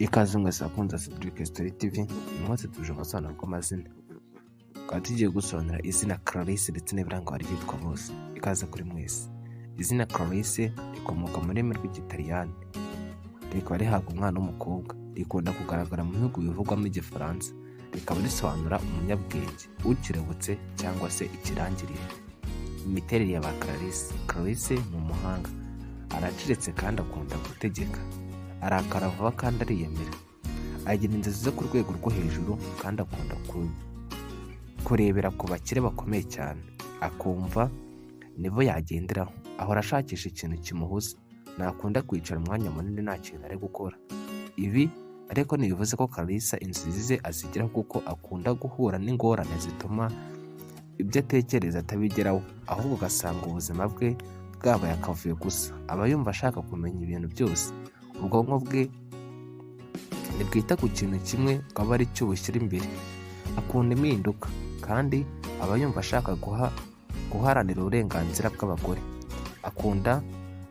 Ikaze mwese abakunzi ba Cedric Story TV. Uyu munsi tuje gusobanura amazina. Tukaba tugiye gusobanura izina Clarisse ndetse n'ibiranga ryitwa bose. Ikaze kuri mwese. Izina Clarisse rikomoka mu rurimi rw'Igitaliyani. Rikaba rihabwa umwana w'umukobwa. Rikunda kugaragara mu bihugu bivugwamo Igifaransa. Rikaba risobanura umunyabwenge, ukirebutse cyangwa se ikirangirire. Imiterere ya ba Clarisse. Clarisse ni umuhanga. Araciriritse kandi akunda gutegeka. Arakara vuba kandi ariyemera. Agira inzozi zo ku rwego rwo hejuru kandi akunda kurebera ku bakire bakomeye cyane. Akumva nibo yagenderaho. Ahora ashakisha ikintu kimuhuza. Ntakunda kwicara umwanya munini nta kintu ari gukora. Ibi ariko ntibivuze ko Clarisse inzozi ze azigeraho, kuko akunda guhura n'ingorane zituma ibyo atekereza atabigeraho, ahubwo ugasanga ubuzima bwe bwabaye akavuyo gusa. Aba yumva ashaka kumenya ibintu byose. Ubwonko bwe ntibwita ku kintu kimwe, akaba ari cyo bushyira imbere. Akunda impinduka kandi aba yumva ashaka guharanira uburenganzira bw'abagore. Akunda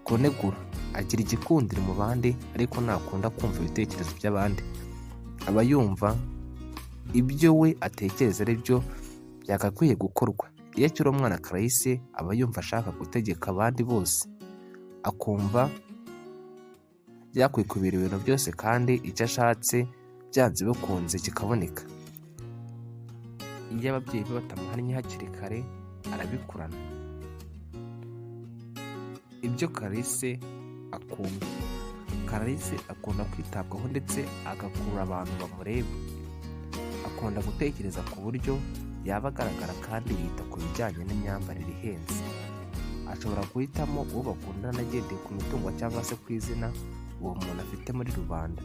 kunegura. Agira igikundiro mu bandi ariko ntakunda kumva ibitekerezo by'abandi. Aba yumva ibyo we atekereza ari byo byagakwiye gukorwa. Iyo akiri umwana Clarisse aba yumva ashaka gutegeka abandi bose. Akumva yakwikubira ibintu byose kandi icyo ashatse byanze bikunze kikaboneka. Iyo ababyeyi be batamuhannye hakiri kare arabikurana. Ibyo Clarisse akunda. Clarisse akunda kwitabwaho ndetse agakurura abantu bamureba. Akunda gutekereza ku buryo yaba agaragara kandi yita ku bijyanye n'imyambarire ihenze. Ashobora guhitamo uwo bakundana agendeye ku mitungo cyangwa se ku izina uwo muntu afite muri rubanda.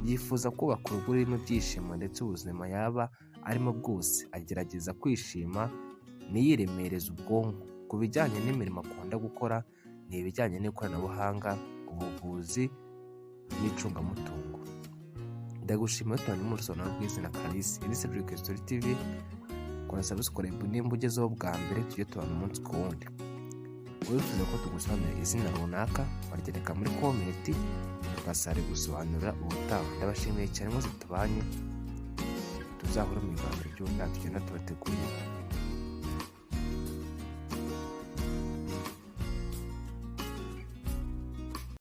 Yifuza kubaka urugo rurimo ibyishimo ndetse ubuzima yaba arimo bwose agerageza kwishima ntiyiremereze ubwonko. Ku bijyanye n'imirimo akunda gukora ni ibijyanye n'ikoranabuhanga, ubuvuzi n'icungamutungo. Ndagushimiye cyane mu rusobanuro rw'izina Clarisse. Ini Cedric Story TV. Kora subscribe nimba ugezeho bwa mbere, tujye tubana umunsi ku wundi. Wifuza ko tugusobanurira izina runaka waryandika muri komenti tugasare gusobanura ubutaha. Ndabashimiye cyane mwese tubanye. Tuzahura mu biganiro by'ubutaha tugenda tubategurira.